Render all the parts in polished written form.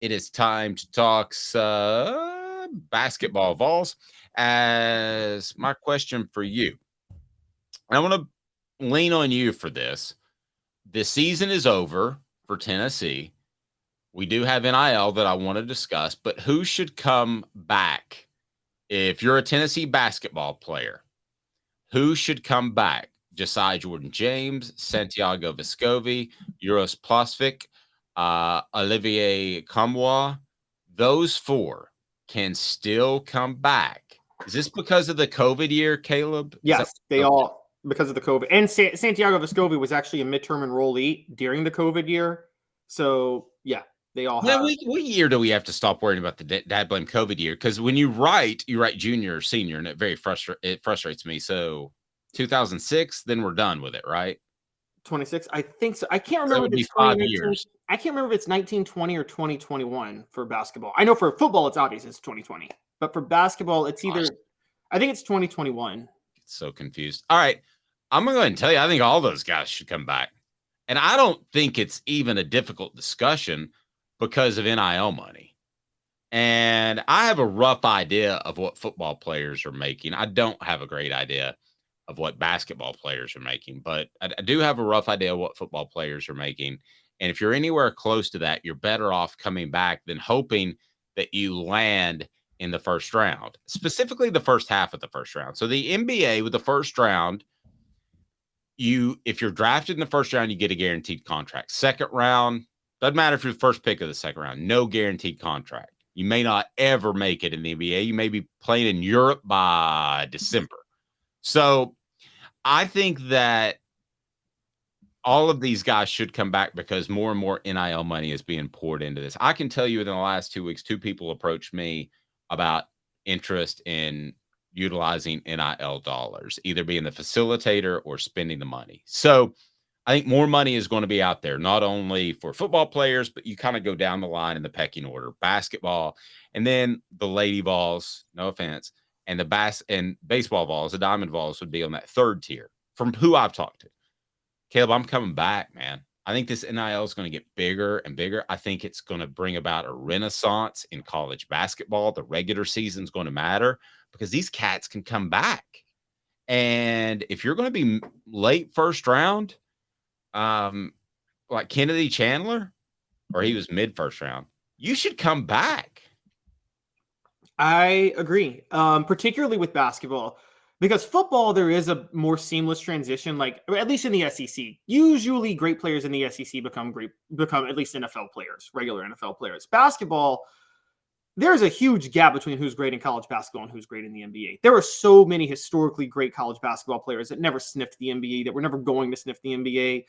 It is time to talk basketball, Vols. As my question for you, I want to lean on you for this. The season is over for Tennessee. We do have NIL that I want to discuss, but who should come back? If you're a Tennessee basketball player, who should come back? Josiah-Jordan James, Santiago Vescovi, Uros Plavsic, Olivier Nkamhoua. Those four can still come back. Is this because of the COVID year, Caleb? Yes, they all, because of the COVID. And Santiago Vescovi was actually a midterm enrollee during the COVID year. So, yeah, they all have. What year do we have to stop worrying about the dad blame COVID year? Because when you write junior or senior, and it frustrates me. So 2006, then we're done with it, right? 26, I think so. I can't remember if it's 5 years. I can't remember if it's 1920 or 2021 for basketball. I know for football, it's obvious it's 2020. But for basketball, it's either, I think it's 2021. It's so confused. All right. I'm going to go ahead and tell you, I think all those guys should come back. And I don't think it's even a difficult discussion because of NIL money. And I have a rough idea of what football players are making. I don't have a great idea of what basketball players are making, but I do have a rough idea of what football players are making. And if you're anywhere close to that, you're better off coming back than hoping that you land in the first round, specifically the first half of the first round. So the NBA with the first round, if you're drafted in the first round, you get a guaranteed contract. Second round, doesn't matter if you're the first pick of the second round, no guaranteed contract. You may not ever make it in the NBA. You may be playing in Europe by December. So I think that all of these guys should come back because more and more NIL money is being poured into this. I can tell you in the last 2 weeks, 2 people approached me about interest in utilizing NIL dollars, either being the facilitator or spending the money. So I think more money is going to be out there, not only for football players, but you kind of go down the line in the pecking order, basketball, and then the lady Vols, no offense, and the baseball Vols, the diamond Vols would be on that third tier from who I've talked to. Caleb, I'm coming back, man. I think this NIL is going to get bigger and bigger. I think it's going to bring about a renaissance in college basketball. The regular season is going to matter because these cats can come back. And if you're going to be late first round, like Kennedy Chandler, or he was mid first round, you should come back. I agree, particularly with basketball, because football, there is a more seamless transition, like at least in the SEC. Usually great players in the SEC become at least NFL players, regular NFL players. Basketball, there's a huge gap between who's great in college basketball and who's great in the NBA. There are so many historically great college basketball players that never sniffed the NBA, that were never going to sniff the NBA.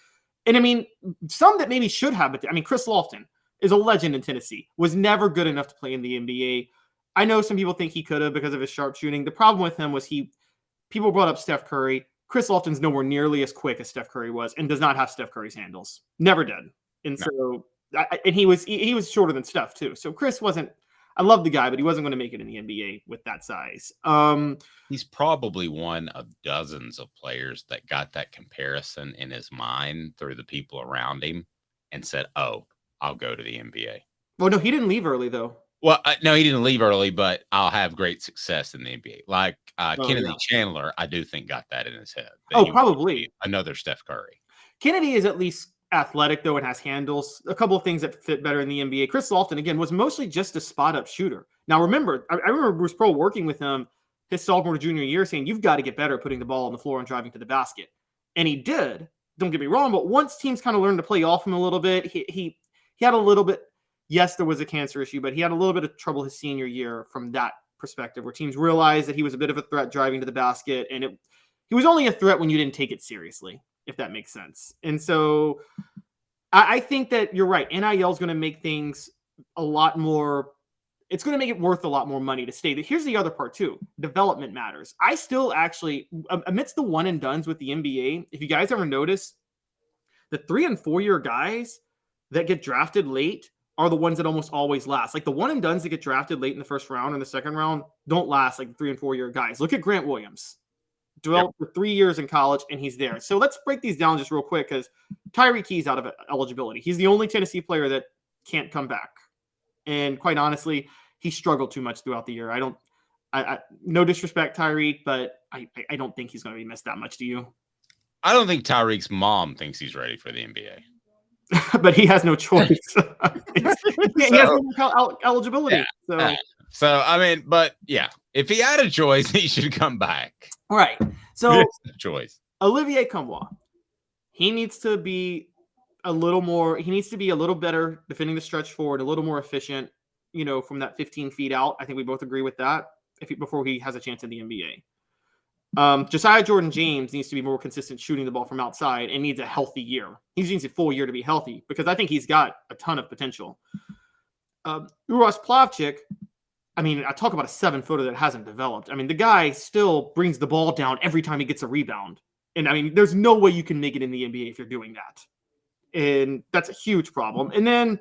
And I mean, some that maybe should have, but I mean, Chris Lofton is a legend in Tennessee, was never good enough to play in the NBA. I know some people think he could have because of his sharpshooting. The problem with him was people brought up Steph Curry. Chris Lofton's nowhere nearly as quick as Steph Curry was and does not have Steph Curry's handles. Never did. And so, and he was shorter than Steph too. So Chris wasn't, I love the guy, but he wasn't going to make it in the NBA with that size. He's probably one of dozens of players that got that comparison in his mind through the people around him and said, oh, I'll go to the NBA. Well, no, he didn't leave early though. Well, no, he didn't leave early, but I'll have great success in the NBA. Like Kennedy Chandler, I do think got that in his head. Probably. Another Steph Curry. Kennedy is at least athletic, though, and has handles. A couple of things that fit better in the NBA. Chris Lofton, again, was mostly just a spot-up shooter. Now, remember, I remember Bruce Pearl working with him his sophomore to junior year saying, you've got to get better at putting the ball on the floor and driving to the basket. And he did. Don't get me wrong, but once teams kind of learned to play off him a little bit, he had a little bit. Yes, there was a cancer issue, but he had a little bit of trouble his senior year from that perspective, where teams realized that he was a bit of a threat driving to the basket. And he was only a threat when you didn't take it seriously, if that makes sense. And so I think that you're right. NIL is going to make things a lot more. It's going to make it worth a lot more money to stay. Here's the other part too. Development matters. I still actually, amidst the one and dones with the NBA, if you guys ever notice, the 3 and 4 year guys that get drafted late are the ones that almost always last. Like the one and dones that get drafted late in the first round or the second round don't last like the 3 and 4 year guys. Look at Grant Williams. Developed for 3 years in college and he's there. So let's break these down just real quick because Tyreke Key's out of eligibility. He's the only Tennessee player that can't come back. And quite honestly, he struggled too much throughout the year. No disrespect, Tyreke, but I don't think he's going to be missed that much. Do you? I don't think Tyreek's mom thinks he's ready for the NBA. But he has no choice. He has no eligibility. Yeah. So, I mean, but yeah, if he had a choice, he should come back. All right. So, choice. Olivier Nkamhoua, he needs to be a little more, he needs to be a little better defending the stretch forward, a little more efficient, from that 15 feet out. I think we both agree with that before he has a chance in the NBA. Josiah-Jordan James needs to be more consistent shooting the ball from outside and needs a healthy year. He needs a full year to be healthy because I think he's got a ton of potential. Uros Plavsic, I mean, I talk about a 7-footer that hasn't developed. I mean, the guy still brings the ball down every time he gets a rebound. And I mean, there's no way you can make it in the NBA if you're doing that. And that's a huge problem. And then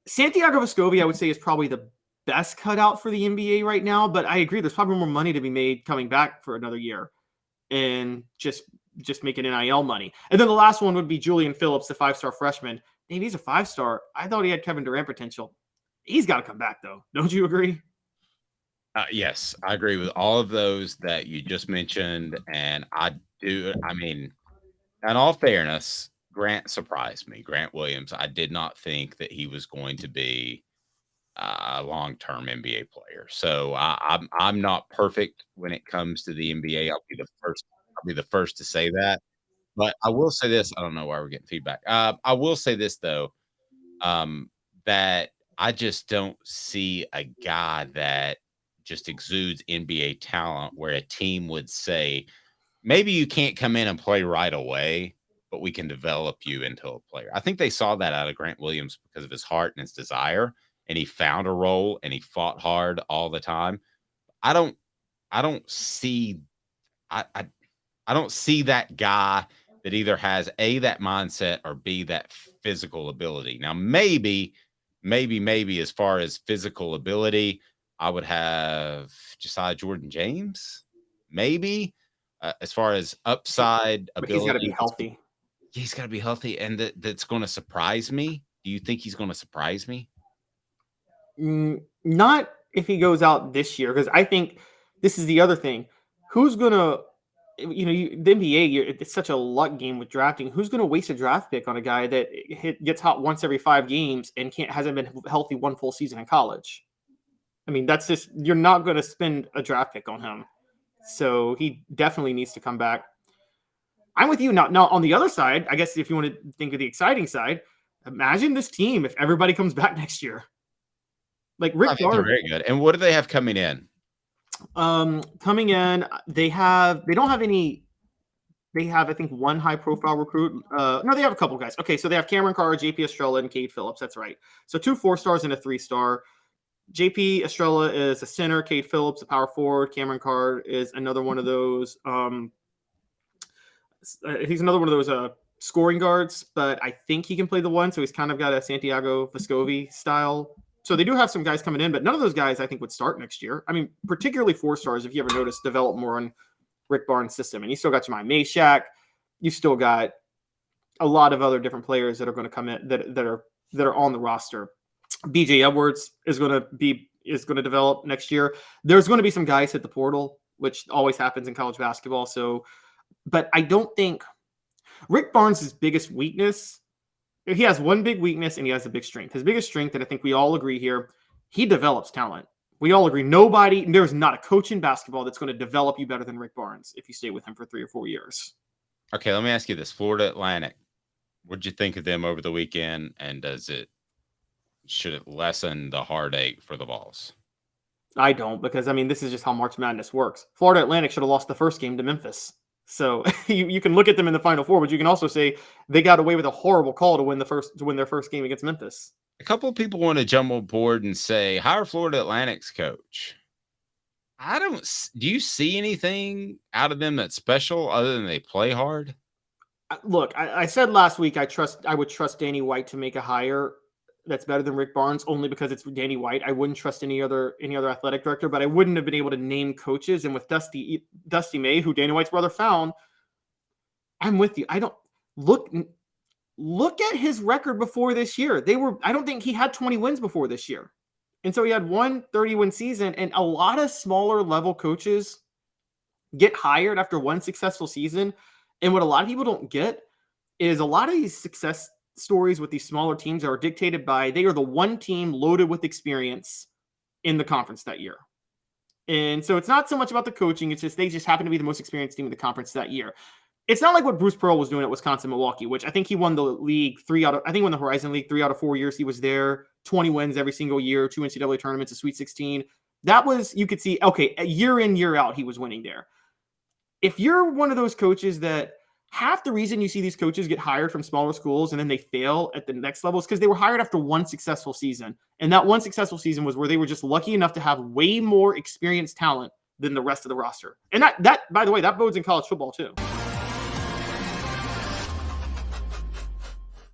Santiago Vescovi, I would say, is probably the best cutout for the NBA right now, but I agree there's probably more money to be made coming back for another year and just making NIL money. And then the last one would be Julian Phillips, the 5-star freshman. Maybe he's a 5-star. I thought he had Kevin Durant potential. He's got to come back though. Don't you agree? Yes, I agree with all of those that you just mentioned. And I do. I mean, in all fairness, Grant surprised me. Grant Williams. I did not think that he was going to be a long-term NBA player. So I'm not perfect when it comes to the NBA. I'll be the first to say that. But I will say this. I don't know why we're getting feedback. I will say this though, that I just don't see a guy that just exudes NBA talent where a team would say, maybe you can't come in and play right away, but we can develop you into a player. I think they saw that out of Grant Williams because of his heart and his desire. And he found a role and he fought hard all the time. I don't see that guy that either has A, that mindset, or B, that physical ability. Now, maybe as far as physical ability, I would have Josiah-Jordan James. Maybe as far as upside ability, he's got to be healthy. He's got to be healthy, and that's going to surprise me. Do you think he's going to surprise me? Not if he goes out this year, because I think this is the other thing. Who's going to, the NBA, it's such a luck game with drafting. Who's going to waste a draft pick on a guy that gets hot once every 5 games and hasn't been healthy one full season in college? I mean, that's just, you're not going to spend a draft pick on him. So he definitely needs to come back. I'm with you. Now on the other side, I guess if you want to think of the exciting side, imagine this team if everybody comes back next year. Like Rick Barnes, they're very good. And what do they have coming in? Coming in, they don't have any. They have, I think, one high-profile recruit. No, they have a couple guys. Okay, so they have Cameron Carr, JP Estrella, and Cade Phillips. That's right. So 2 4-stars and a 3-star. JP Estrella is a center. Cade Phillips, a power forward. Cameron Carr is another one of those. He's another one of those scoring guards, but I think he can play the 1. So he's kind of got a Santiago Vescovi style. So they do have some guys coming in, but none of those guys I think would start next year. I mean, particularly 4-stars, if you ever noticed, develop more on Rick Barnes' system. And you still got Jemai Meshack. You still got a lot of other different players that are going to come in that are on the roster. BJ Edwards is going to develop next year. There's going to be some guys hit the portal, which always happens in college basketball. So, but I don't think Rick Barnes' biggest weakness. He has one big weakness and he has a big strength. His biggest strength, and I think we all agree here, he develops talent. We all agree. There's not a coach in basketball that's going to develop you better than Rick Barnes if you stay with him for 3 or 4 years. Okay, let me ask you this. Florida Atlantic, what'd you think of them over the weekend? And should it lessen the heartache for the Vols? I don't, because, I mean, this is just how March Madness works. Florida Atlantic should have lost the first game to Memphis. So you can look at them in the Final Four, but you can also say they got away with a horrible call to win their first game against Memphis. A couple of people want to jump on board and say, hire Florida Atlantic's coach. Do you see anything out of them that's special other than they play hard? Look, I said last week I would trust Danny White to make a hire that's better than Rick Barnes only because it's Danny White. I wouldn't trust any other athletic director, but I wouldn't have been able to name coaches. And with Dusty May, who Danny White's brother found, I'm with you. I don't look look at his record before this year. I don't think he had 20 wins before this year. And so he had one 30-win season, and a lot of smaller level coaches get hired after one successful season. And what a lot of people don't get is a lot of these success stories with these smaller teams are dictated by they are the one team loaded with experience in the conference that year. And so it's not so much about the coaching. It's just they just happen to be the most experienced team in the conference that year. It's not like what Bruce Pearl was doing at Wisconsin Milwaukee, which I think he won the league he won the Horizon League 3 out of 4 years he was there, 20 wins every single year, 2 NCAA tournaments, a Sweet 16. That was, you could see, okay, year in, year out, he was winning there. If you're one of those coaches that half the reason you see these coaches get hired from smaller schools and then they fail at the next level is because they were hired after one successful season. And that one successful season was where they were just lucky enough to have way more experienced talent than the rest of the roster. And that by the way, that bodes in college football too.